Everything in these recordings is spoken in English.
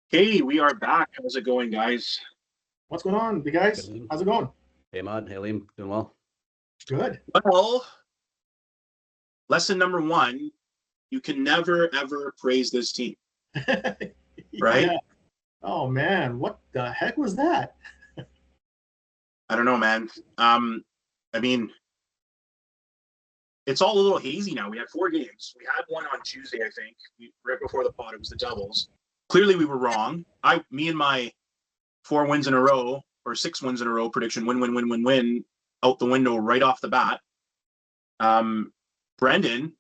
Hey, we are back. How's it going, guys? What's going on, you Good, guys? Liam. How's it going? Hey, Mud. Hey, Liam. Doing well. Good. Well, lesson number one, you can never, ever praise this team, right? Yeah. Oh man, what the heck was that? I don't know, man. I mean, it's all a little hazy now. We had 4 games. We had one on Tuesday, I think. Right before the pod, it was the Devils. Clearly, we were wrong. Me and my 4 wins in a row or 6 wins in a row prediction, win, win, win, win, win, out the window right off the bat. Brendan,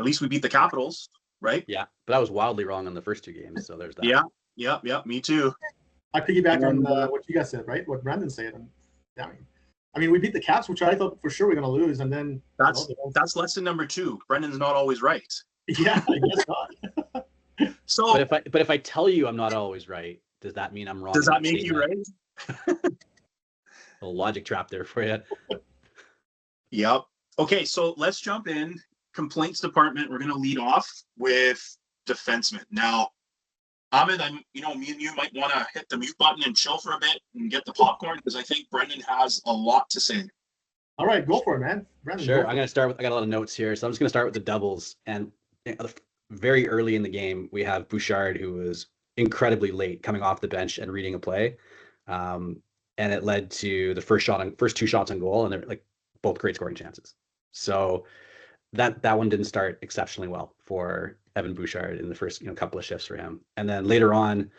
at least we beat the Capitals, right? Yeah, but I was wildly wrong on the first 2 games, so there's that. Yeah, me too. I piggyback And, on what you guys said, right? What Brandon said. And I mean, we beat the Caps, which I thought for sure we are going to lose, and then that's lesson number 2. Brendan's not always right. Yeah, I guess not. So, but if I tell you I'm not always right, does that mean I'm wrong? Does that make you right? A logic trap there for you. Yep. Okay, so let's jump in. Complaints department. We're going to lead off with defensemen. Now, Ahmed, me and you might want to hit the mute button and chill for a bit and get the popcorn because I think Brendan has a lot to say. All right, go for it, man. Brandon, sure. I'm going to start with. I got a lot of notes here, so I'm just going to start with the Devils. And very early in the game, we have Bouchard, who was incredibly late coming off the bench and reading a play, and it led to the first 2 shots on goal, and they're like both great scoring chances. So that one didn't start exceptionally well for Evan Bouchard in the first couple of shifts for him. And then later on,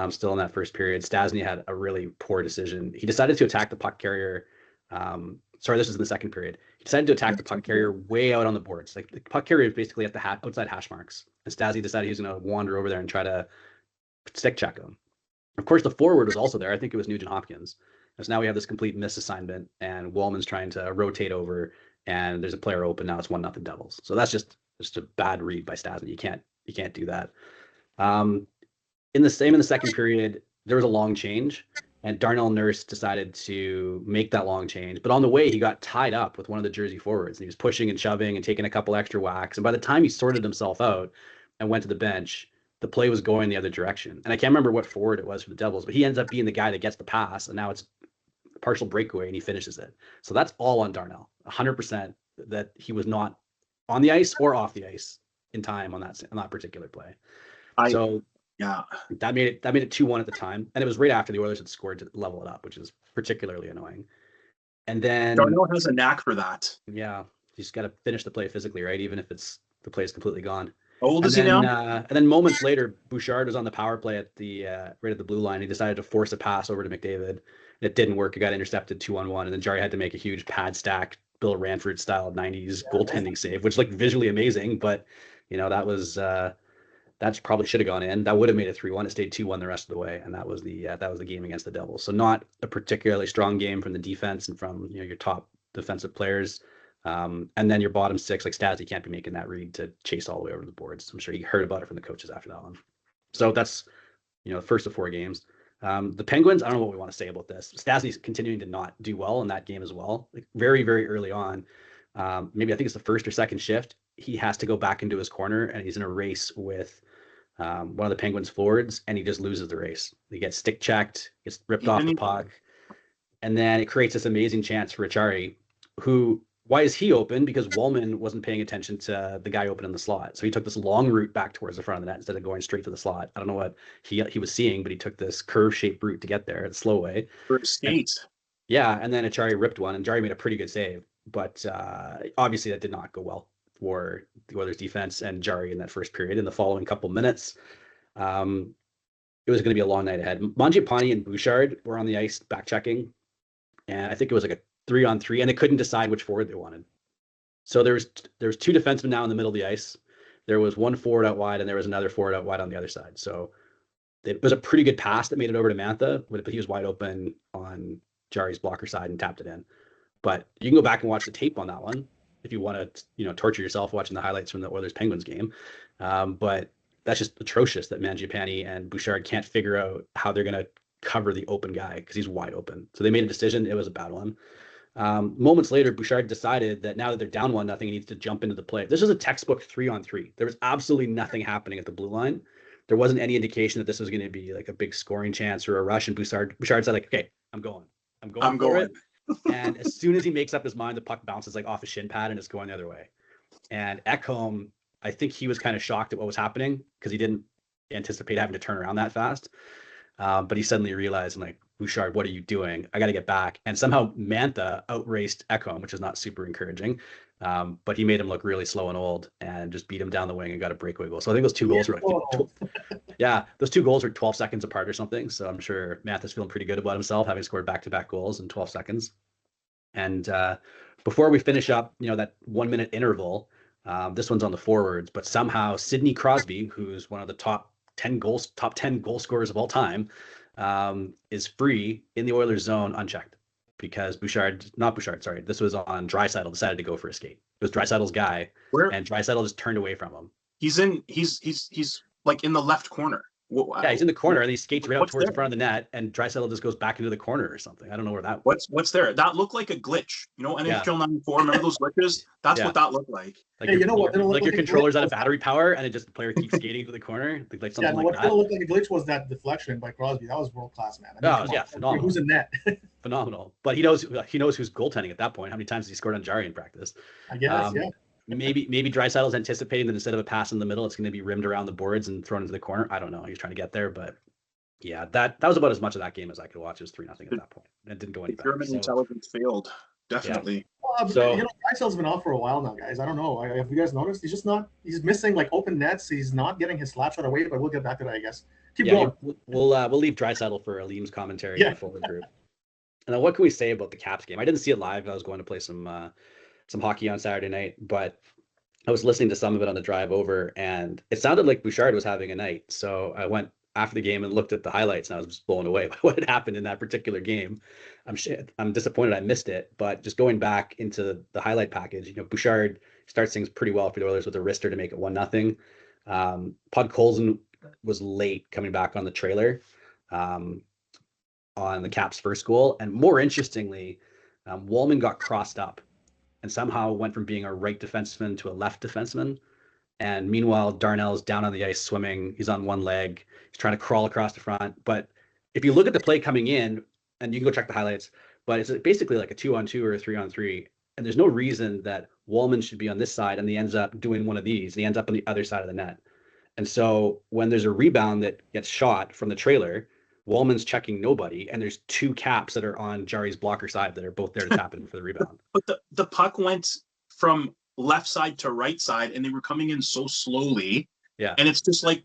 still in that first period, Stastny had a really poor decision. He decided to attack the puck carrier. This was in the second period. He decided to attack the puck carrier way out on the boards. Like the puck carrier is basically at the outside hash marks. And Stastny decided he was going to wander over there and try to stick check him. Of course, the forward was also there. I think it was Nugent Hopkins. So now we have this complete misassignment, and Wallman's trying to rotate over, and there's a player open. Now it's 1-0 Devils. So that's just a bad read by Stastny. You can't do that. In the second period, there was a long change, and Darnell Nurse decided to make that long change. But on the way, he got tied up with one of the Jersey forwards, and he was pushing and shoving and taking a couple extra whacks. And by the time he sorted himself out and went to the bench, the play was going the other direction. And I can't remember what forward it was for the Devils, but he ends up being the guy that gets the pass, and now it's a partial breakaway, and he finishes it. So that's all on Darnell, 100%, that he was not on the ice or off the ice in time on that particular play. That made it 2-1 at the time, and it was right after the Oilers had scored to level it up, which is particularly annoying. And then Darnell has a knack for that. Yeah, you just got to finish the play physically, right? Even if the play is completely gone. How old is he now? And then moments later, Bouchard was on the power play at the right at the blue line. He decided to force a pass over to McDavid. It didn't work. It got intercepted 2-on-1, and then Jarry had to make a huge pad stack, Bill Ranford style 90s goaltending save, which looked visually amazing, but that was that probably should have gone in. That would have made it 3-1. It stayed 2-1 the rest of the way, and that was the game against the Devils. So not a particularly strong game from the defense and from your top defensive players. And then your bottom 6, like Stastny, can't be making that read to chase all the way over the boards. I'm sure he heard about it from the coaches after that one. So that's the first of 4 games. The Penguins, I don't know what we want to say about this. Stastny's continuing to not do well in that game as well. Like very, very early on, maybe I think it's the first or second shift, he has to go back into his corner, and he's in a race with one of the Penguins forwards, and he just loses the race. He gets stick checked, gets ripped off the puck, and then it creates this amazing chance for Acciari, who, why is he open? Because Wallman wasn't paying attention to the guy open in the slot. So he took this long route back towards the front of the net instead of going straight to the slot. I don't know what he was seeing, but he took this curve-shaped route to get there at a slow way. For skates. And then Acciari ripped one, and Jarry made a pretty good save. But obviously that did not go well for the Oilers defense and Jarry in that first period. In the following couple minutes, it was going to be a long night ahead. Mangiapane and Bouchard were on the ice back checking, and I think it was like a 3-on-3, and they couldn't decide which forward they wanted. So there was 2 defensemen now in the middle of the ice. There was one forward out wide, and there was another forward out wide on the other side. So it was a pretty good pass that made it over to Mantha, but he was wide open on Jarry's blocker side and tapped it in. But you can go back and watch the tape on that one if you want to torture yourself watching the highlights from the Oilers Penguins game. But that's just atrocious that Mangiapane and Bouchard can't figure out how they're going to cover the open guy because he's wide open. So they made a decision. It was a bad one. Moments later, Bouchard decided that now that they're down 1-0, he needs to jump into the play. This is a textbook 3-on-3. There was absolutely nothing happening at the blue line. there wasn't any indication that this was going to be like a big scoring chance or a rush. And Bouchard said like, okay, I'm going for it. And as soon as he makes up his mind, the puck bounces like off a shin pad and it's going the other way. And Ekholm, I think he was kind of shocked at what was happening because he didn't anticipate having to turn around that fast. But he suddenly realized, I'm like, Bouchard, what are you doing? I got to get back. And somehow Mantha outraced Ekholm, which is not super encouraging. But he made him look really slow and old and just beat him down the wing and got a breakaway goal. So I think those two goals were those two goals were 12 seconds apart or something. So I'm sure Mantha's feeling pretty good about himself, having scored back-to-back goals in 12 seconds. And before we finish up, that 1 minute interval, this one's on the forwards, but somehow Sidney Crosby, who's one of the top 10 goal scorers of all time, is free in the Oilers zone unchecked because this was on Draisaitl decided to go for a skate. It was Draisaitl's guy, and Draisaitl just turned away from him. He's like in the left corner. Yeah, he's in the corner and he skates right out towards the front of the net, and Draisaitl just goes back into the corner or something. I don't know where that. What's there? That looked like a glitch. NHL 94. Remember those glitches? That's what that looked like. Like your controller's out of battery power, and the player keeps skating to the corner, like something like that. What looked like a glitch was that deflection by Crosby. That was world class, man. Phenomenal. Who's in net? Phenomenal. But he knows who's goaltending at that point. How many times has he scored on Jarry in practice? I guess, yeah. Maybe Draisaitl's anticipating that instead of a pass in the middle, it's going to be rimmed around the boards and thrown into the corner. I don't know. He's trying to get there, but yeah, that was about as much of that game as I could watch. It was 3-0 at that point. It didn't go any better. German intelligence failed. Definitely. Yeah. Well, Draisaitl's been off for a while now, guys. I don't know. Have you guys noticed? He's just not. He's missing like open nets. He's not getting his slap shot away. But we'll get back to that, I guess. Keep going. We'll leave Draisaitl for Alim's commentary in the forward group. And then what can we say about the Caps game? I didn't see it live. I was going to play some hockey on Saturday night, but I was listening to some of it on the drive over, and it sounded like Bouchard was having a night. So I went after the game and looked at the highlights, and I was just blown away by what had happened in that particular game. I'm disappointed I missed it, but just going back into the highlight package, Bouchard starts things pretty well for the Oilers with a wrister to make it 1-0. Podkolzin was late coming back on the trailer on the Caps' first goal, and more interestingly, Wallman got crossed up and somehow went from being a right defenseman to a left defenseman. And meanwhile, Darnell's down on the ice swimming. He's on one leg. He's trying to crawl across the front. But if you look at the play coming in, and you can go check the highlights, but it's basically like a 2-on-2 or a 3-on-3. And there's no reason that Wallman should be on this side and he ends up doing one of these. And he ends up on the other side of the net. And so when there's a rebound that gets shot from the trailer, Wallman's checking nobody, and there's two Caps that are on Jarry's blocker side that are both there to tap in for the rebound. But the puck went from left side to right side, and they were coming in so slowly. Yeah. And it's just like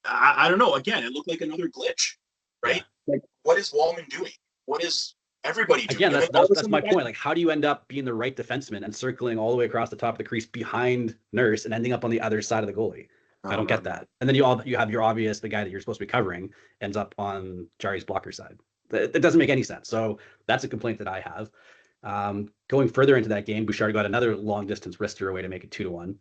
I don't know. Again, it looked like another glitch, right? Yeah. Like, what is Wallman doing? What is everybody doing? Again, that's my point. Like, how do you end up being the right defenseman and circling all the way across the top of the crease behind Nurse and ending up on the other side of the goalie? I don't get that. And then you have your obvious, the guy that you're supposed to be covering ends up on Jarry's blocker side. It doesn't make any sense. So that's a complaint that I have. Going further into that game, Bouchard got another long distance wrister away to make it 2-1.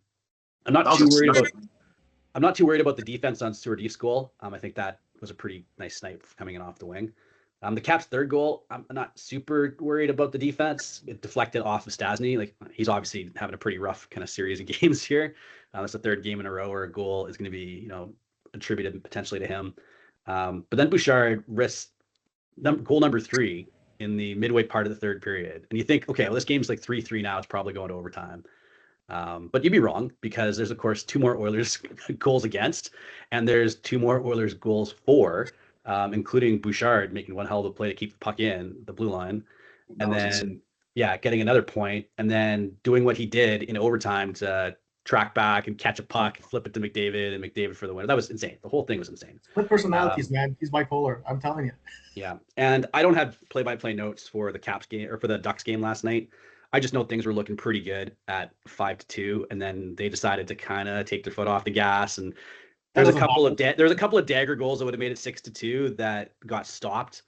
I'm not too worried about the defense on Stuart East's goal. I think that was a pretty nice snipe coming in off the wing. The Caps' third goal, I'm not super worried about the defense. It deflected off of Stasny. Like, he's obviously having a pretty rough kind of series of games here. It's the third game in a row where a goal is going to be, attributed potentially to him. But then Bouchard risks goal number 3 in the midway part of the third period. And you think, okay, well, this game's like 3-3 now. It's probably going to overtime. But you'd be wrong, because there's, of course, 2 more Oilers goals against, and there's 2 more Oilers goals for, including Bouchard making one hell of a play to keep the puck in the blue line. And then, getting another point, and then doing what he did in overtime to track back and catch a puck, flip it to McDavid, and McDavid for the win. That was insane. The whole thing was insane. Split personalities, man. He's bipolar. I'm telling you. Yeah. And I don't have play-by-play notes for the Caps game or for the Ducks game last night. I just know things were looking pretty good at 5-2, and then they decided to kind of take their foot off the gas. And there's a couple of dagger goals that would have made it 6-2 that got stopped,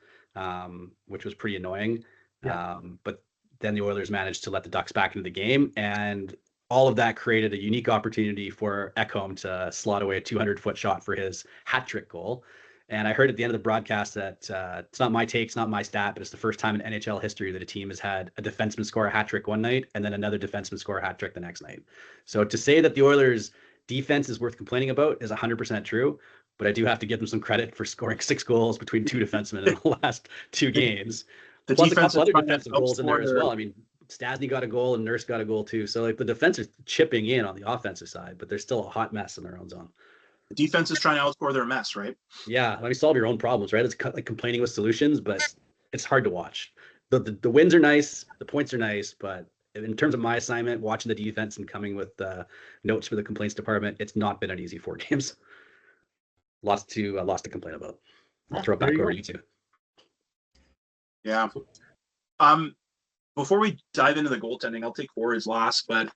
which was pretty annoying. Yeah. But then the Oilers managed to let the Ducks back into the game, and all of that created a unique opportunity for Ekholm to slot away a 200-foot shot for his hat trick goal. And I heard at the end of the broadcast that it's not my take, it's not my stat, but it's the first time in NHL history that a team has had a defenseman score a hat trick one night and then another defenseman score a hat trick the next night. So to say that the Oilers defense is worth complaining about is 100% true, but I do have to give them some credit for scoring 6 goals between 2 defensemen in the last 2 games. The Plus a defense couple is other trying to defensive goals in there as outscore well. I mean, Stasny got a goal and Nurse got a goal too. So like the defense is chipping in on the offensive side, but they're still a hot mess in their own zone. the defense is trying to outscore their mess, right? Yeah, I mean, solve your own problems, right? It's like complaining with solutions, but it's hard to watch. The wins are nice, the points are nice, but in terms of my assignment, watching the defense and coming with notes for the complaints department, it's not been an easy 4 games. Lots to complain about. I'll throw it back over to you two. Yeah. Before we dive into the goaltending, I'll take forwards last, but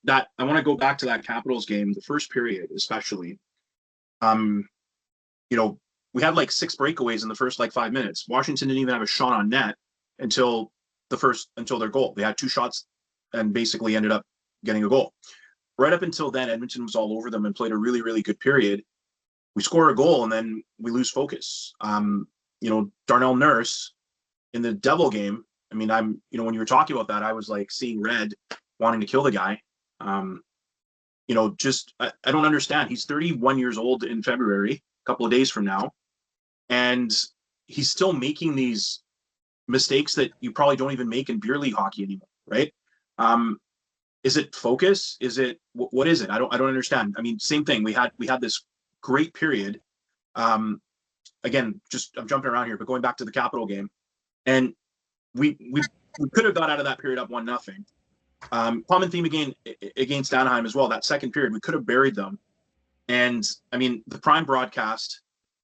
that I want to go back to that Capitals game, the first period especially. We had like 6 breakaways in the first like 5 minutes. Washington didn't even have a shot on net until their goal. They had 2 shots and basically ended up getting a goal. Right up until then, Edmonton was all over them and played a really, really good period. We score a goal and then we lose focus. Darnell Nurse in the Devil game. I mean, when you were talking about that, I was like seeing red, wanting to kill the guy. I don't understand. He's 31 years old in February, a couple of days from now, and he's still making these mistakes that you probably don't even make in beer league hockey anymore, right? Is it focus? Is it what is it? I don't understand. I mean, same thing. We had this great period. Again, I'm jumping around here, but going back to the Capital game, and we could have got out of that period up 1-0. Common theme again against Anaheim as well. That second period, we could have buried them. And I mean, the Prime broadcast,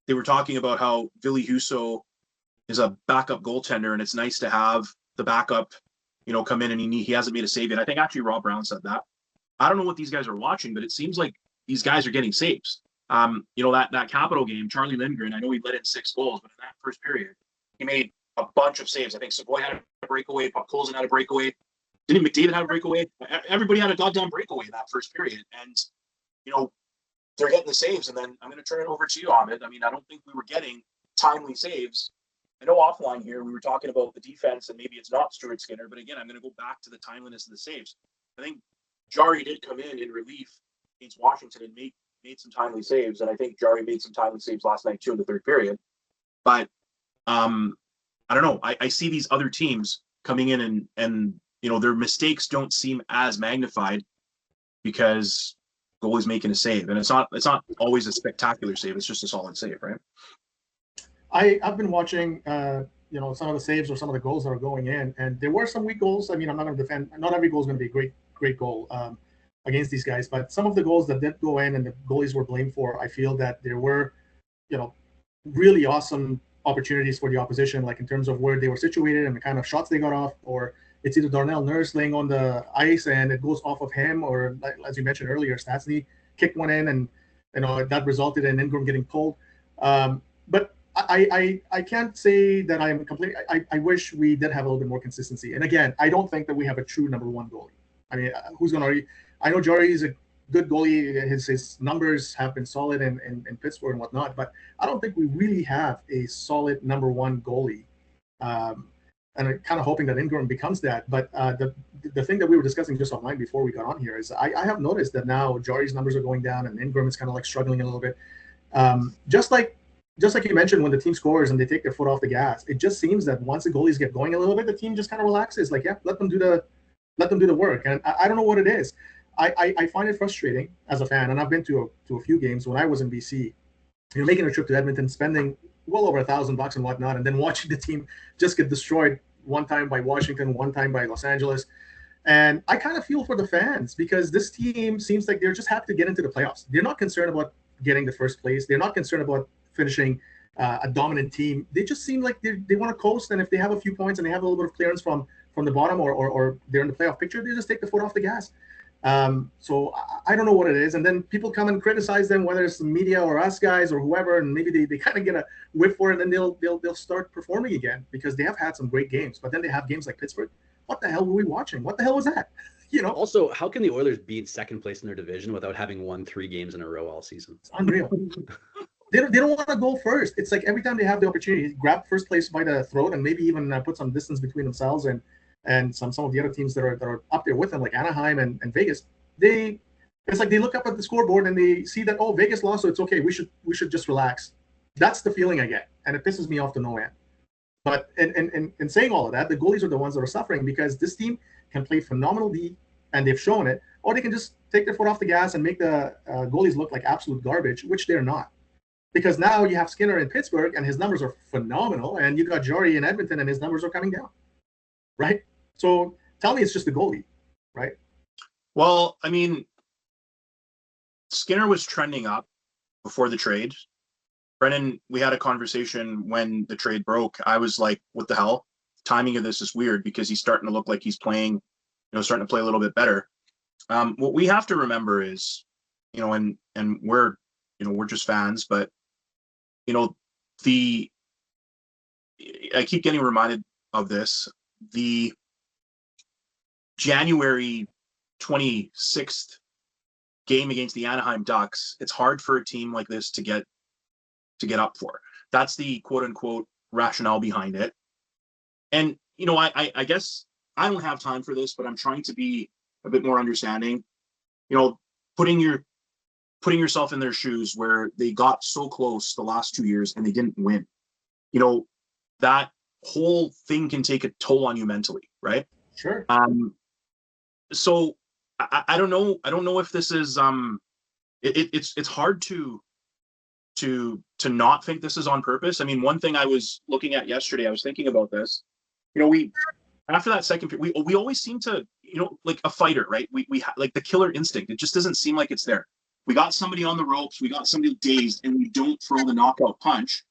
they were talking about how Ville Husso is a backup goaltender, and it's nice to have the backup, come in, and he hasn't made a save yet. I think actually Rob Brown said that. I don't know what these guys are watching, but it seems like these guys are getting saves. That Capital game, Charlie Lindgren, I know he let in 6 goals, but in that first period, he made a bunch of saves. I think Savoy had a breakaway, Puck Colson had a breakaway. Didn't McDavid have a breakaway? Everybody had a goddamn breakaway in that first period. And, they're getting the saves. And then I'm going to turn it over to you, Ahmed. I mean, I don't think we were getting timely saves. I know offline here we were talking about the defense and maybe it's not Stuart Skinner. But again, I'm going to go back to the timeliness of the saves. I think Jari did come in relief against Washington and made some timely saves. And I think Jari made some timely saves last night too in the third period. But I don't know. I see these other teams coming in and their mistakes don't seem as magnified because goalie's making a save, and it's not always a spectacular save. It's just a solid save, right? I've been watching, some of the saves or some of the goals that are going in, and there were some weak goals. I mean, I'm not going to defend. Not every goal is going to be a great goal against these guys, but some of the goals that did go in and the goalies were blamed for, I feel that there were, really awesome opportunities for the opposition, like in terms of where they were situated and the kind of shots they got off, or it's either Darnell Nurse laying on the ice and it goes off of him, or as you mentioned earlier, Stastny kicked one in and that resulted in Ingram getting pulled. But I can't say that I'm completely. I wish we did have a little bit more consistency. And again, I don't think that we have a true number 1 goalie. I mean, who's going to? I know Jari is a good goalie. His numbers have been solid in Pittsburgh and whatnot, but I don't think we really have a solid number 1 goalie. And I'm kind of hoping that Ingram becomes that. But the thing that we were discussing just online before we got on here is I have noticed that now Jari's numbers are going down and Ingram is kind of like struggling a little bit. Just like you mentioned, when the team scores and they take their foot off the gas, it just seems that once the goalies get going a little bit, the team just kind of relaxes. Like, yeah, let them do the work. And I don't know what it is. I find it frustrating as a fan, and I've been to a few games when I was in BC. Making a trip to Edmonton, spending well over $1,000 and whatnot, and then watching the team just get destroyed, one time by Washington, one time by Los Angeles. And I kind of feel for the fans because this team seems like they're just happy to get into the playoffs. They're not concerned about getting the first place. They're not concerned about finishing a dominant team. They just seem like they want to coast, and if they have a few points and they have a little bit of clearance from the bottom or they're in the playoff picture, they just take the foot off the gas. So I don't know what it is. And then people come and criticize them, whether it's the media or us guys or whoever, and maybe they kind of get a whip for it, and then they'll start performing again because they have had some great games. But then they have games like Pittsburgh. What the hell were we watching? What the hell was that? Also, how can the Oilers be in second place in their division without having won 3 games in a row all season? It's unreal. They don't want to go first. It's like every time they have the opportunity, grab first place by the throat and maybe even put some distance between themselves and some of the other teams that are up there with them, like Anaheim and Vegas. They It's like they look up at the scoreboard and they see that, oh, Vegas lost, so it's okay. We should just relax. That's the feeling I get, and it pisses me off to no end. But in saying all of that, the goalies are the ones that are suffering because this team can play phenomenal D, and they've shown it, or they can just take their foot off the gas and make the goalies look like absolute garbage, which they're not. Because now you have Skinner in Pittsburgh, and his numbers are phenomenal, and you got Jory in Edmonton, and his numbers are coming down, right? So tell me it's just the goalie, right? Well, I mean, Skinner was trending up before the trade. Brennan, we had a conversation when the trade broke. I was like, what the hell? Timing of this is weird because he's starting to look like he's playing, starting to play a little bit better. What we have to remember is, and we're just fans, but, I keep getting reminded of this. The January 26th game against the Anaheim Ducks, it's hard for a team like this to get up for. That's the quote unquote rationale behind it. And, I guess I don't have time for this, but I'm trying to be a bit more understanding, putting yourself in their shoes where they got so close the last 2 years and they didn't win. That whole thing can take a toll on you mentally, right? Sure. So I don't know. I don't know if this is it's hard to not think this is on purpose. I mean, one thing I was looking at yesterday, I was thinking about this. We after that second period, we always seem to, like a fighter, right? We like the killer instinct. It just doesn't seem like it's there. We got somebody on the ropes, we got somebody dazed, and we don't throw the knockout punch,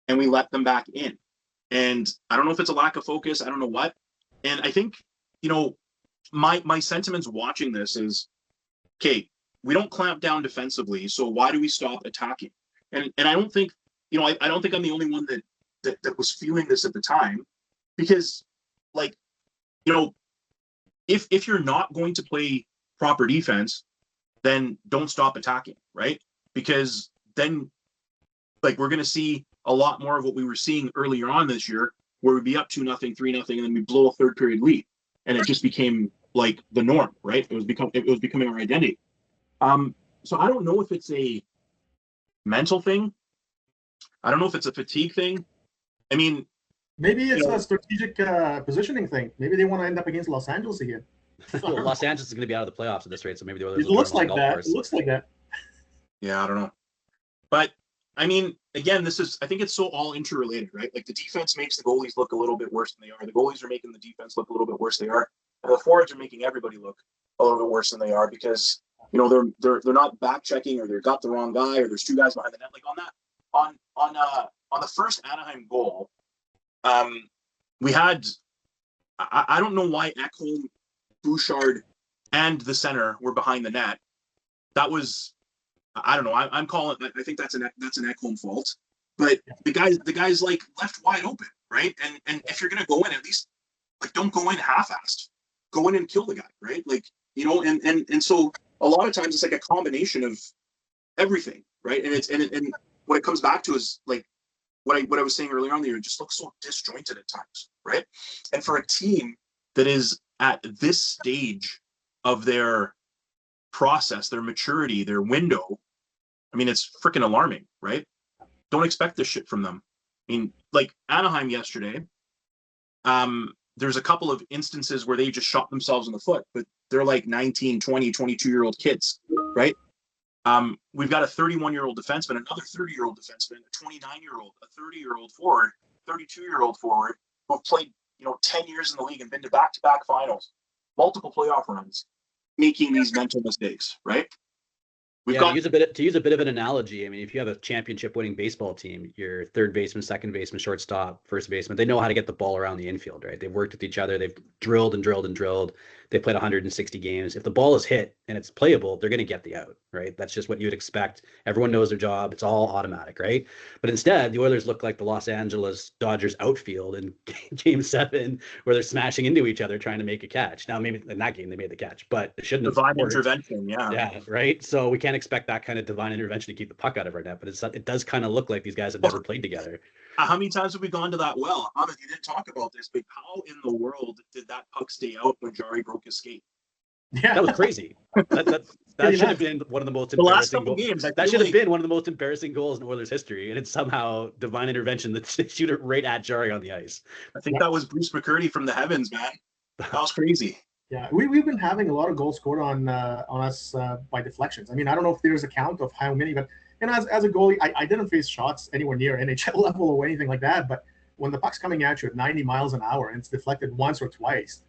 and we let them back in. And I don't know if it's a lack of focus. I don't know what. And I think, my sentiments watching this is, okay, we don't clamp down defensively, so why do we stop attacking? And I don't think, I don't think I'm the only one that was feeling this at the time, because, like, if you're not going to play proper defense, then don't stop attacking, right? Because then, like, we're going to see a lot more of what we were seeing earlier on this year, where we'd be up 2-0, 3-0, and then we blow a third period lead, and it just became like the norm, right? It was becoming our identity. So I don't know if it's a mental thing. I don't know if it's a fatigue thing. I mean, maybe it's a strategic positioning thing. Maybe they want to end up against Los Angeles again. Well, Los Angeles is going to be out of the playoffs at this rate, so maybe the Oilers. It looks like that. It looks like that. Yeah, I don't know. But I mean, again, I think it's so all interrelated, right? Like, the defense makes the goalies look a little bit worse than they are. The goalies are making the defense look a little bit worse than they are. And the forwards are making everybody look a little bit worse than they are because, they're not back checking, or they've got the wrong guy, or there's two guys behind the net. Like on the first Anaheim goal, we had, I don't know why Ekholm, Bouchard, and the center were behind the net. That was, I don't know. I'm calling. I think that's an Ekholm fault. But the guy's like left wide open, right? And if you're gonna go in, at least, like, don't go in half-assed. Go in and kill the guy, right? Like, and so a lot of times it's like a combination of everything, right? And what it comes back to is, like, what I was saying earlier on the year, it just looks so disjointed at times, right? And for a team that is at this stage of their process, their maturity, their window, I mean, it's freaking alarming, right? Don't expect this shit from them. I mean, like Anaheim yesterday, there's a couple of instances where they just shot themselves in the foot, but they're like 19, 20, 22-year-old kids, right? We've got a 31-year-old defenseman, another 30-year-old defenseman, a 29-year-old, a 30-year-old forward, 32-year-old forward, who have played, 10 years in the league and been to back-to-back finals, multiple playoff runs, making these mental mistakes, right? To use a bit of an analogy, I mean, if you have a championship-winning baseball team, your third baseman, second baseman, shortstop, first baseman, they know how to get the ball around the infield, right? They've worked with each other. They've drilled and drilled and drilled. They played 160 games. If the ball is hit and it's playable, they're going to get the out, right? That's just what you'd expect. Everyone knows their job. It's all automatic, right? But instead, the Oilers look like the Los Angeles Dodgers outfield in Game 7, where they're smashing into each other trying to make a catch. Now, maybe in that game they made the catch, but it shouldn't have. Divine intervention, yeah. Yeah, right? So we can't expect that kind of divine intervention to keep the puck out of our net, but it does kind of look like these guys have never played together. How many times have we gone to that well? Ahmed, you didn't talk about this, but how in the world did that puck stay out when Jari broke his skate? Yeah, that was crazy. That should have been one of the most The last embarrassing couple goals. games, I That feel should have like been one of the most embarrassing goals in Oilers history, and it's somehow divine intervention that they shoot it right at Jarry on the ice. I think that was Bruce McCurdy from the heavens, man. That was crazy. Yeah, we've been having a lot of goals scored on us by deflections. I mean, I don't know if there's a count of how many, but as a goalie, I didn't face shots anywhere near NHL level or anything like that. But when the puck's coming at you at 90 miles an hour and it's deflected once or twice,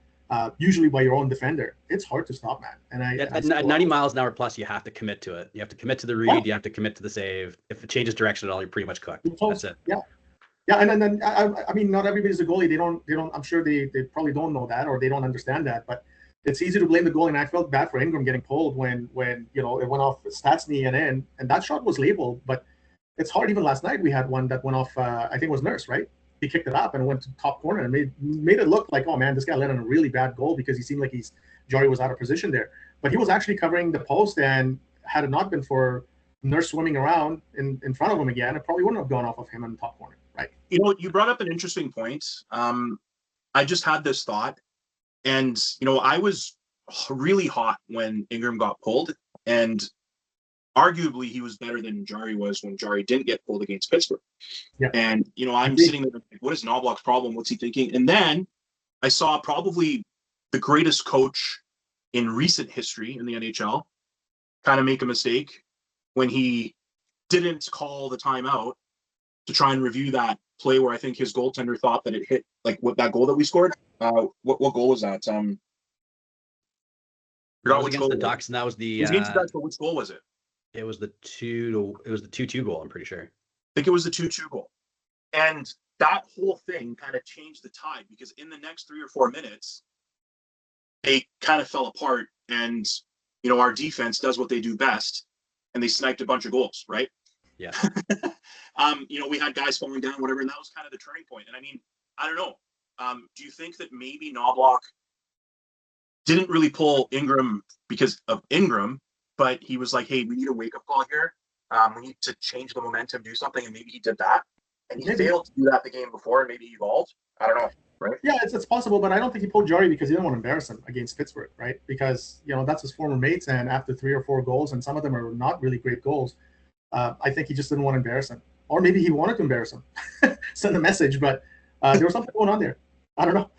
usually by your own defender, it's hard to stop, man. And at 90 miles an hour plus, you have to commit to it. You have to commit to the read. You have to commit to the save. If it changes direction at all, you're pretty much cooked. That's it. Yeah. Yeah, and then I mean, not everybody's a goalie. They don't. I'm sure they probably don't know that or they don't understand that. But it's easy to blame the goalie. And I felt bad for Ingram getting pulled when it went off Stastny and that shot was labeled. But it's hard. Even last night we had one that went off. I think it was Nurse, right? He kicked it up and went to top corner and made it look like, oh man, this guy let in a really bad goal because he seemed like Jarry was out of position there. But he was actually covering the post, and had it not been for Nurse swimming around in front of him again, it probably wouldn't have gone off of him in the top corner. Right. You brought up an interesting point. I just had this thought, and I was really hot when Ingram got pulled, and arguably he was better than Jarry was when Jarry didn't get pulled against Pittsburgh. Yeah. And I'm sitting there, what is Knobloch's problem? What's he thinking? And then I saw probably the greatest coach in recent history in the NHL kind of make a mistake when he didn't call the timeout to try and review that play where I think his goaltender thought that it hit, like what that goal that we scored. What goal was that? That was against the Ducks, and that was the. It was against the Ducks, but which goal was it? It was the 2-2 goal. I'm pretty sure. I think it was the 2-2 goal, and that whole thing kind of changed the tide because in the next 3 or 4 minutes, they kind of fell apart, and our defense does what they do best, and they sniped a bunch of goals, right? Yeah. We had guys falling down, whatever, and that was kind of the turning point. And I mean, I don't know. Do you think that maybe Knobloch didn't really pull Ingram because of Ingram, but he was like, hey, we need a wake-up call here. We need to change the momentum, do something, and maybe he did that. And he failed to do that the game before, and maybe he evolved. I don't know, right? Yeah, it's possible, but I don't think he pulled Jarry because he didn't want to embarrass him against Pittsburgh, right? Because, that's his former mates, and after 3 or 4 goals, and some of them are not really great goals, I think he just didn't want to embarrass him. Or maybe he wanted to embarrass him, send a message, but there was something going on there. I don't know.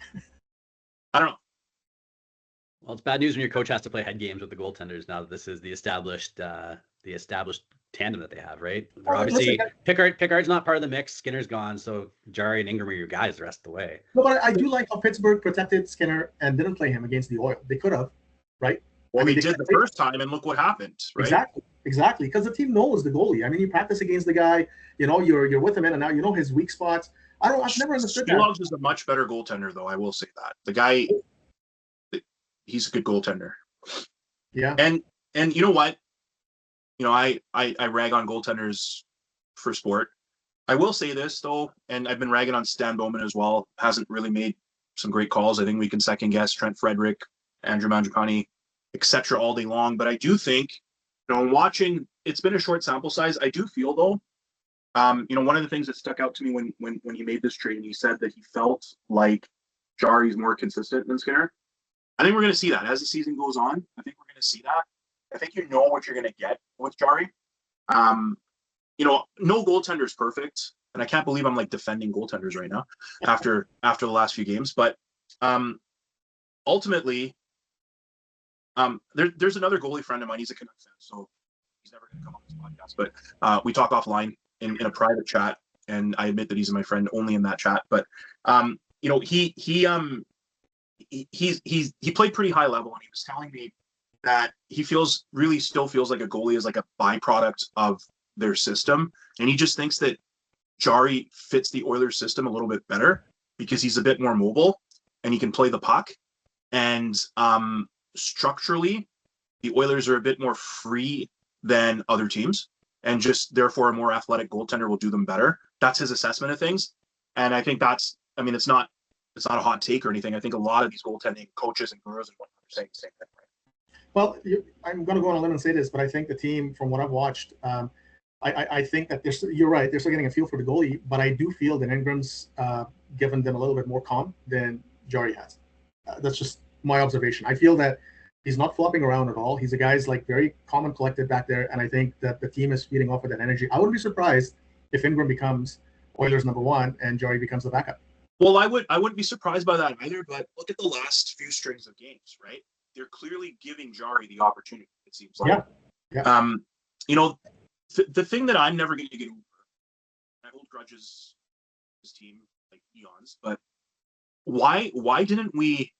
Well, it's bad news when your coach has to play head games with the goaltenders now that this is the established tandem that they have, right? They're obviously Pickard's not part of the mix. Skinner's gone, so Jarry and Ingram are your guys the rest of the way. No, but I do like how Pittsburgh protected Skinner and didn't play him against the Oil. They could have, right? Well, they did the first time, and look what happened, right? Exactly, because the team knows the goalie. I mean, you practice against the guy, you're with him in and out, his weak spots. I've never understood that. Stalogs is a much better goaltender, though. I will say that the guy, he's a good goaltender. Yeah, and you know what, I rag on goaltenders for sport. I will say this though, and I've been ragging on Stan Bowman as well. Hasn't really made some great calls. I think we can second guess Trent Frederick, Andrew Mangiapane, etc. all day long. But I do think, watching, it's been a short sample size. I do feel though, one of the things that stuck out to me when he made this trade, and he said that he felt like Jarry's more consistent than Skinner. I think we're going to see that as the season goes on. I think we're going to see that. I think what you're going to get with Jarry. No goaltender is perfect, and I can't believe I'm like defending goaltenders right now after the last few games. But ultimately, there's another goalie friend of mine. He's a Canucks fan, so he's never going to come on this podcast. But we talk offline in a private chat, and I admit that he's my friend only in that chat. But he played pretty high level, and he was telling me that he still feels like a goalie is like a byproduct of their system, and he just thinks that Jarry fits the Oilers system a little bit better because he's a bit more mobile and he can play the puck, and structurally the Oilers are a bit more free than other teams, and just therefore a more athletic goaltender will do them better. That's his assessment of things, and I think it's not a hot take or anything. I think a lot of these goaltending coaches and gurus and whatnot are saying the same thing. Right? Well, I'm going to go on a limb and say this, but I think the team, from what I've watched, I think that you're right. They're still getting a feel for the goalie, but I do feel that Ingram's given them a little bit more calm than Jarry has. That's just my observation. I feel that He's not flopping around at all. He's a guy's like very calm and collected back there, and I think that the team is feeding off of that energy. I wouldn't be surprised if Ingram becomes Oilers number one and Jarry becomes the backup. Well, I wouldn't be surprised by that either. But look at the last few strings of games, right? They're clearly giving Jarry the opportunity. It seems like. Yeah. You know, the thing that I'm never going to get over. I hold grudges his team like eons, but why didn't we?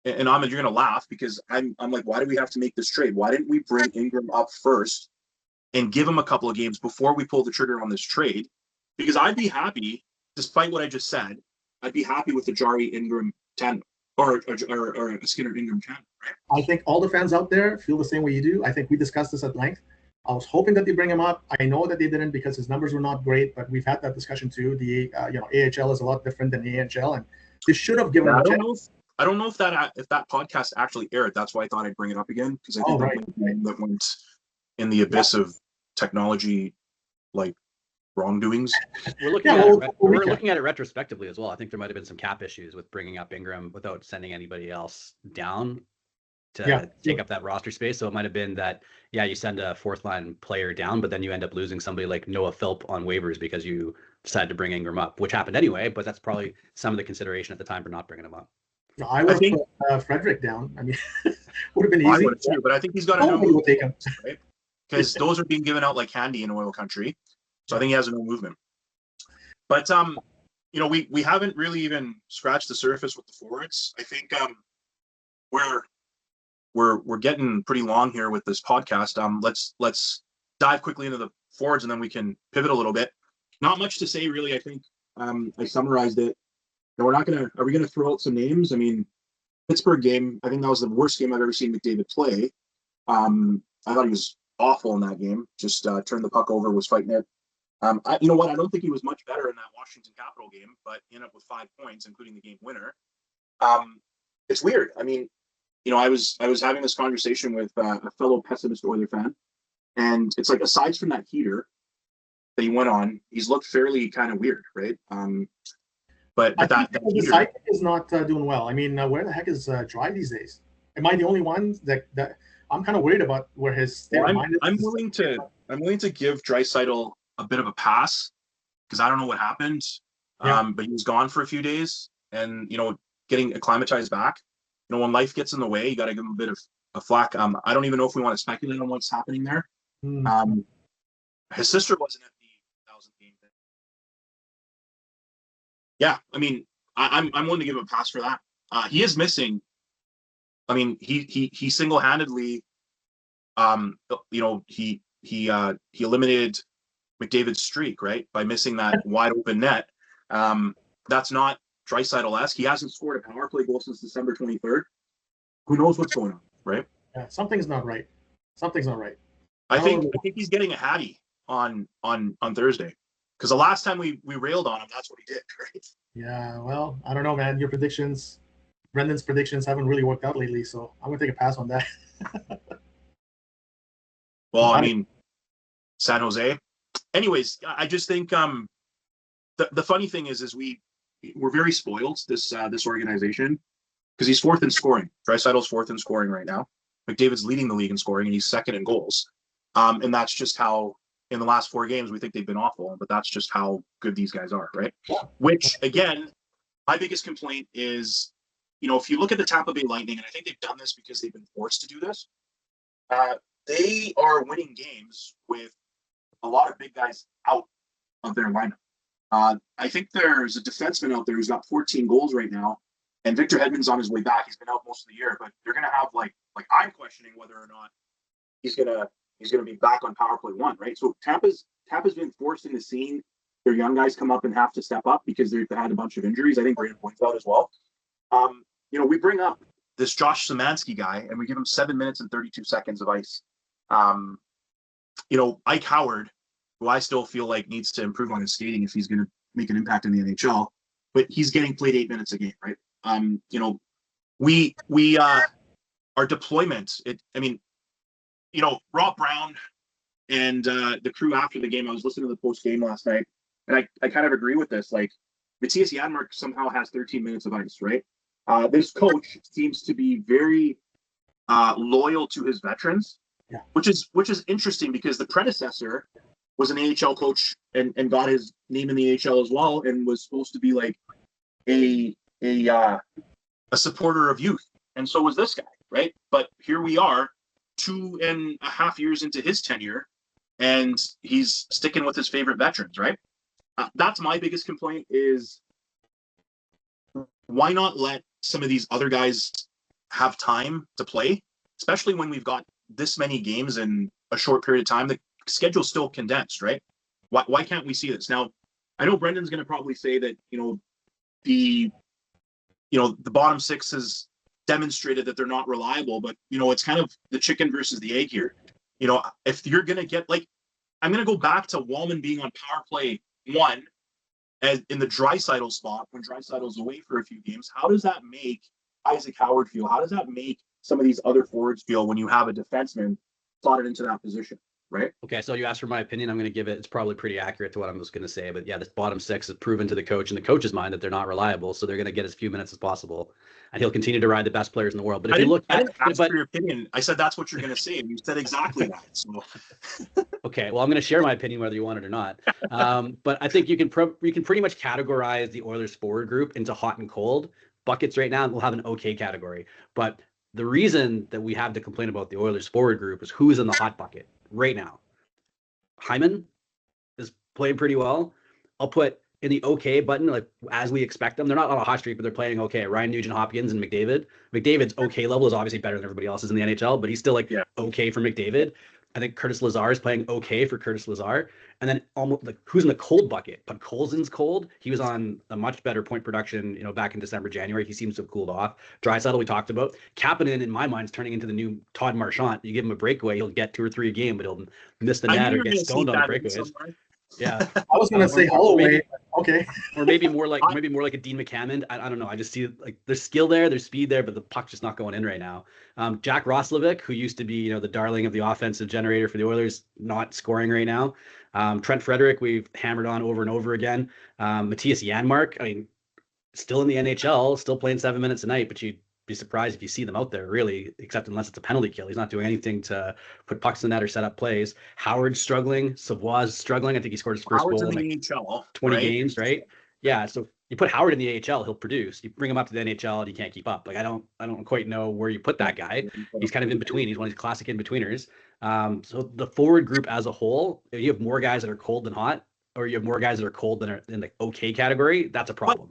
And Ahmed, you're gonna laugh because I'm like, why do we have to make this trade? Why didn't we bring Ingram up first and give him a couple of games before we pull the trigger on this trade? Because I'd be happy, despite what I just said, I'd be happy with the Jarry Ingram 10 or a Skinner Ingram 10, right? I think all the fans out there feel the same way you do. I think we discussed this at length. I was hoping that they bring him up. I know that they didn't because his numbers were not great, but we've had that discussion too. The AHL is a lot different than the AHL, and they should have given him a chance. I don't know if that podcast actually aired. That's why I thought I'd bring it up again because I think that went in the abyss of technology, like wrongdoings. We're looking at it retrospectively as well. I think there might have been some cap issues with bringing up Ingram without sending anybody else down to take up that roster space. So it might have been that, you send a fourth line player down, but then you end up losing somebody like Noah Philp on waivers because you decided to bring Ingram up, which happened anyway. But that's probably some of the consideration at the time for not bringing him up. I would think Frederick down. I mean, would have been easy. I would too, but I think he's got a no movement, take him, right? Because those are being given out like candy in oil country. So I think he has a no movement. But we haven't really even scratched the surface with the forwards. I think we're getting pretty long here with this podcast. Let's dive quickly into the forwards and then we can pivot a little bit. Not much to say really. I think I summarized it. Are we gonna throw out some names? I mean, Pittsburgh game, I think that was the worst game I've ever seen McDavid play. I thought he was awful in that game. Just turned the puck over, was fighting it. You know what? I don't think he was much better in that Washington Capital game, but he ended up with 5 points, including the game winner. It's weird. I mean, I was having this conversation with a fellow pessimist Oiler fan, and it's like aside from that heater that he went on, he's looked fairly kind of weird, right? But the sidekick is not doing well. I mean, where the heck is Dry these days? Am I the only one that I'm kind of worried about where his state of mind is? I'm willing to give Draisaitl a bit of a pass because I don't know what happened. But he was gone for a few days, and getting acclimatized back. When life gets in the way, you got to give him a bit of a flack. I don't even know if we want to speculate on what's happening there. His sister wasn't at the 1,000th game. Yeah, I mean, I'm willing to give him a pass for that. He is missing. I mean, he single-handedly, he eliminated McDavid's streak, right, by missing that wide open net. That's not Draisaitl-esque. He hasn't scored a power play goal since December 23rd. Who knows what's going on, right? Yeah, something's not right. I think he's getting a hattie on Thursday. Because the last time we railed on him, that's what he did, right? Yeah, well, I don't know, man. Brendan's predictions haven't really worked out lately, so I'm going to take a pass on that. Well, I mean, San Jose. Anyways, I just think the funny thing is we're very spoiled, this organization, because he's fourth in scoring. Draisaitl's fourth in scoring right now. McDavid's leading the league in scoring, and he's second in goals. And that's just how, in the last 4 games, we think they've been awful, but that's just how good these guys are, right? Which, again, my biggest complaint is, if you look at the Tampa Bay Lightning, and I think they've done this because they've been forced to do this, they are winning games with a lot of big guys out of their lineup. I think there's a defenseman out there who's got 14 goals right now, and Victor Hedman's on his way back. He's been out most of the year, but they're going to have like I'm questioning whether or not he's going to be back on power play 1, right? So Tampa's been forcing the scene. Their young guys come up and have to step up because they've had a bunch of injuries. I think Brandon points out as well. We bring up this Josh Szymanski guy, and we give him 7 minutes and 32 seconds of ice. Ike Howard, who I still feel like needs to improve on his skating if he's going to make an impact in the NHL, but he's getting played 8 minutes a game, right? Our deployment. Rob Brown and the crew after the game. I was listening to the post game last night, and I kind of agree with this. Like, Matthias Janmark somehow has 13 minutes of ice, right? This coach seems to be very loyal to his veterans, Yeah. which is interesting because the predecessor was an AHL coach and got his name in the AHL as well, and was supposed to be like a supporter of youth, and so was this guy, right? But here we are, 2.5 years into his tenure, and he's sticking with his favorite veterans, right? That's my biggest complaint is why not let some of these other guys have time to play, especially when we've got this many games in a short period of time. The schedule's still condensed, right? Why can't we see this? Now, I know Brendan's going to probably say that, the bottom six has demonstrated that they're not reliable, but, it's kind of the chicken versus the egg here. If you're going to get, I'm going to go back to Wallman being on power play 1 as in the Draisaitl spot when Draisaitl's away for a few games. How does that make Isaac Howard feel? How does that make some of these other forwards feel when you have a defenseman slotted into that position, right? Okay, so you asked for my opinion. I'm going to give it. It's probably pretty accurate to what I'm just going to say. But yeah, this bottom six has proven to the coach and the coach's mind that they're not reliable. So they're going to get as few minutes as possible, and he'll continue to ride the best players in the world. But if you look I didn't ask for your opinion. I said that's what you're going to say, and you said exactly that. So okay, well, I'm going to share my opinion whether you want it or not. But I think you can pretty much categorize the Oilers forward group into hot and cold buckets right now, and we'll have an okay category. But the reason that we have to complain about the Oilers forward group is who's in the hot bucket right now. Hyman is playing pretty well. I'll put in the okay button, like as we expect them. They're not on a hot streak, but they're playing okay. Ryan Nugent-Hopkins and McDavid. McDavid's okay level is obviously better than everybody else's in the NHL, but he's still okay for McDavid. I think Curtis Lazar is playing okay for Curtis Lazar. And then almost who's in the cold bucket? Podkolzin's cold. He was on a much better point production, back in December, January. He seems to have cooled off. Draisaitl we talked about. Kapanen, in my mind, is turning into the new Todd Marchand. You give him a breakaway, he'll get 2 or 3 a game, but he'll miss the net or get stoned on the breakaways. Yeah, I was going to say Holloway. Okay, or maybe more like a Dean McCammond. I don't know. I just see there's skill there, there's speed there, but the puck's just not going in right now. Jack Roslovic, who used to be the darling of the offensive generator for the Oilers, not scoring right now. Trent Frederick, we've hammered on over and over again. Matthias Janmark, I mean, still in the NHL, still playing 7 minutes a night, but you'd be surprised if you see them out there, really, except unless it's a penalty kill. He's not doing anything to put pucks in that or set up plays. Howard's struggling. Savoie's struggling. I think he scored his first goal in the AHL, 20 games, right? Yeah, so you put Howard in the AHL, he'll produce. You bring him up to the NHL, and he can't keep up. I don't quite know where you put that guy. He's kind of in between. He's one of these classic in-betweeners. So the forward group as a whole, if you have more guys that are cold than hot, or you have more guys that are cold than are in the okay category, that's a problem.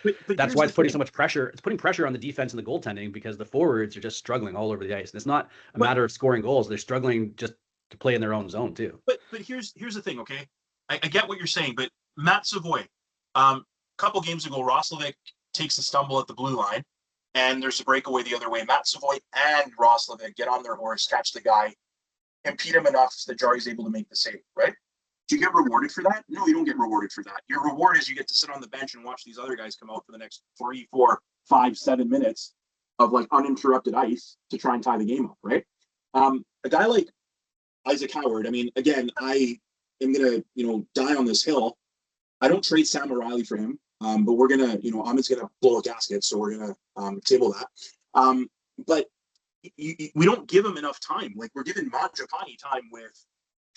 But that's why it's putting so much pressure. It's putting pressure on the defense and the goaltending because the forwards are just struggling all over the ice. And it's not a matter of scoring goals. They're struggling just to play in their own zone too. But here's the thing, okay? I get what you're saying, but Matt Savoie, couple games ago, Roslovic takes a stumble at the blue line, and there's a breakaway the other way. Matt Savoie and Roslovic get on their horse, catch the guy, impede him enough that Jarry's able to make the save, right? Do you get rewarded for that? No, you don't get rewarded for that. Your reward is you get to sit on the bench and watch these other guys come out for the next 3, 4, 5, 7 minutes of uninterrupted ice to try and tie the game up, right? A guy like Isaac Howard, I mean, again, I am going to, die on this hill. I don't trade Sam O'Reilly for him, but we're going to, Amit's going to blow a gasket, so we're going to table that. But we don't give him enough time. We're giving Mangiapane time with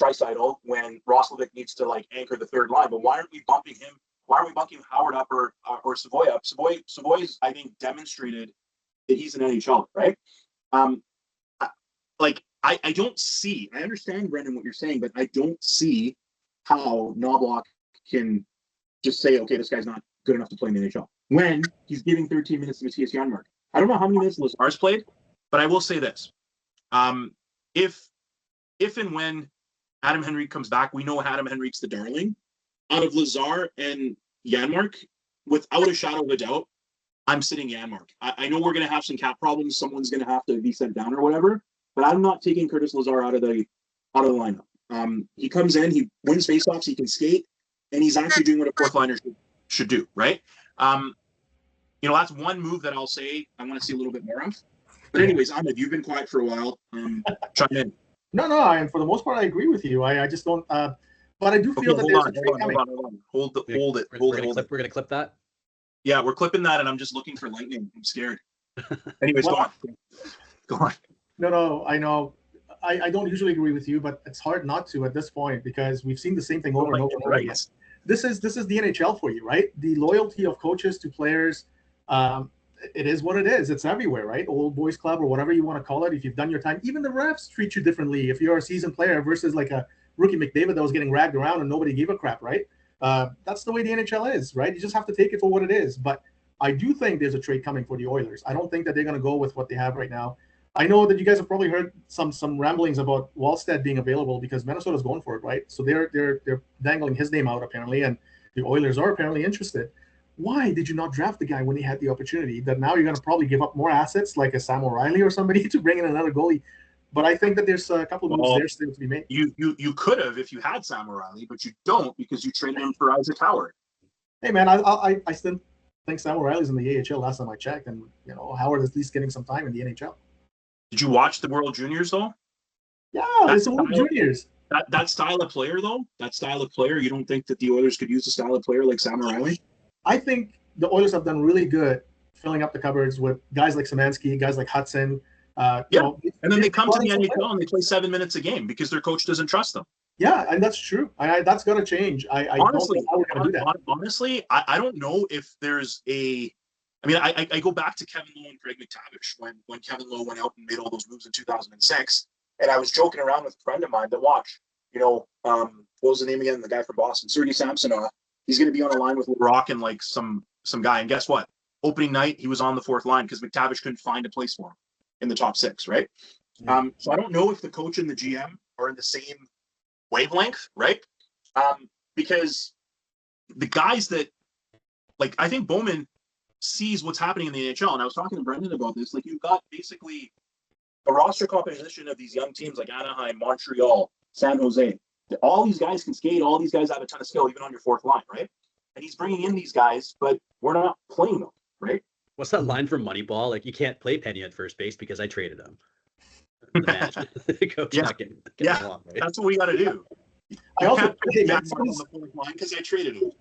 Draisaitl when Roslovic needs to anchor the third line. But why aren't we bumping him? Why aren't we bumping Howard up or Savoie up? Savoie's, I think, demonstrated that he's an NHL, right? I don't see. I understand, Brendan, what you're saying, but I don't see how Knobloch can just say, okay, this guy's not good enough to play in the NHL when he's giving 13 minutes to Matthias Janmark. I don't know how many minutes Lazar's played, but I will say this: if and when Adam Henrique comes back, we know Adam Henrique's the darling. Out of Lazar and Janmark, without a shadow of a doubt, I'm sitting Janmark. I know we're going to have some cap problems. Someone's going to have to be sent down or whatever, but I'm not taking Curtis Lazar out of the lineup. He comes in, he wins faceoffs, he can skate, and he's actually doing what a fourth liner should do, right? That's one move that I'll say I want to see a little bit more of. But anyways, Ahmed, you've been quiet for a while. Chime in. No, and for the most part, I agree with you. I just don't. But I do feel that there's a trade coming. Hold it. We're gonna clip that. Yeah, we're clipping that, and I'm just looking for lightning. I'm scared. Anyways, go on. No, I know. I don't usually agree with you, but it's hard not to at this point because we've seen the same thing over and over and over again. This is the NHL for you, right? The loyalty of coaches to players, it is what it is. It's everywhere, right? Old boys club or whatever you want to call it. If you've done your time, even the refs treat you differently if you're a seasoned player versus like a rookie McDavid that was getting ragged around and nobody gave a crap, right? That's the way the NHL is, right? You just have to take it for what it is. But I do think there's a trade coming for the Oilers. I don't think that they're going to go with what they have right now. I know that you guys have probably heard some ramblings about Wallstead being available because Minnesota's going for it, right? So they're dangling his name out apparently, and the Oilers are apparently interested. Why did you not draft the guy when he had the opportunity? That now you're going to probably give up more assets like a Sam O'Reilly or somebody to bring in another goalie. But I think that there's a couple of moves there still to be made. You could have if you had Sam O'Reilly, but you don't because you traded him for Isaac Howard. Hey man, I still think Sam O'Reilly's in the AHL last time I checked, and Howard is at least getting some time in the NHL. Did you watch the World Juniors though? Yeah, it's the World Juniors. That style of player though, you don't think that the Oilers could use a style of player like Sam O'Reilly? I think the Oilers have done really good filling up the cupboards with guys like Szymanski, guys like Hudson. And then they come to the NHL and they play 7 minutes a game because their coach doesn't trust them. Yeah, and that's true. That's going to change. I honestly, don't know how we're going to do that. Honestly, I don't know if there's a. I mean, I go back to Kevin Lowe and Craig McTavish when Kevin Lowe went out and made all those moves in 2006, and I was joking around with a friend of mine that watched. What was the name again? The guy from Boston, Sergei Samsonov. He's going to be on a line with Rock and like some guy, and guess what? Opening night, he was on the fourth line because McTavish couldn't find a place for him in the top six, right? Yeah. So I don't know if the coach and the GM are in the same wavelength, right? Because the guys that, like, I think Bowman sees what's happening in the NHL, and I was talking to Brendan about this. Like, you've got basically a roster composition of these young teams like Anaheim, Montreal, San Jose. All these guys can skate. All these guys have a ton of skill, even on your fourth line, right? And he's bringing in these guys, but we're not playing them, right? What's that line from Moneyball? Like, you can't play Penny at first base because I traded him. The manager, the coach, get along, right? That's what we got to do. I also can't put Jack on the fourth line because I traded him.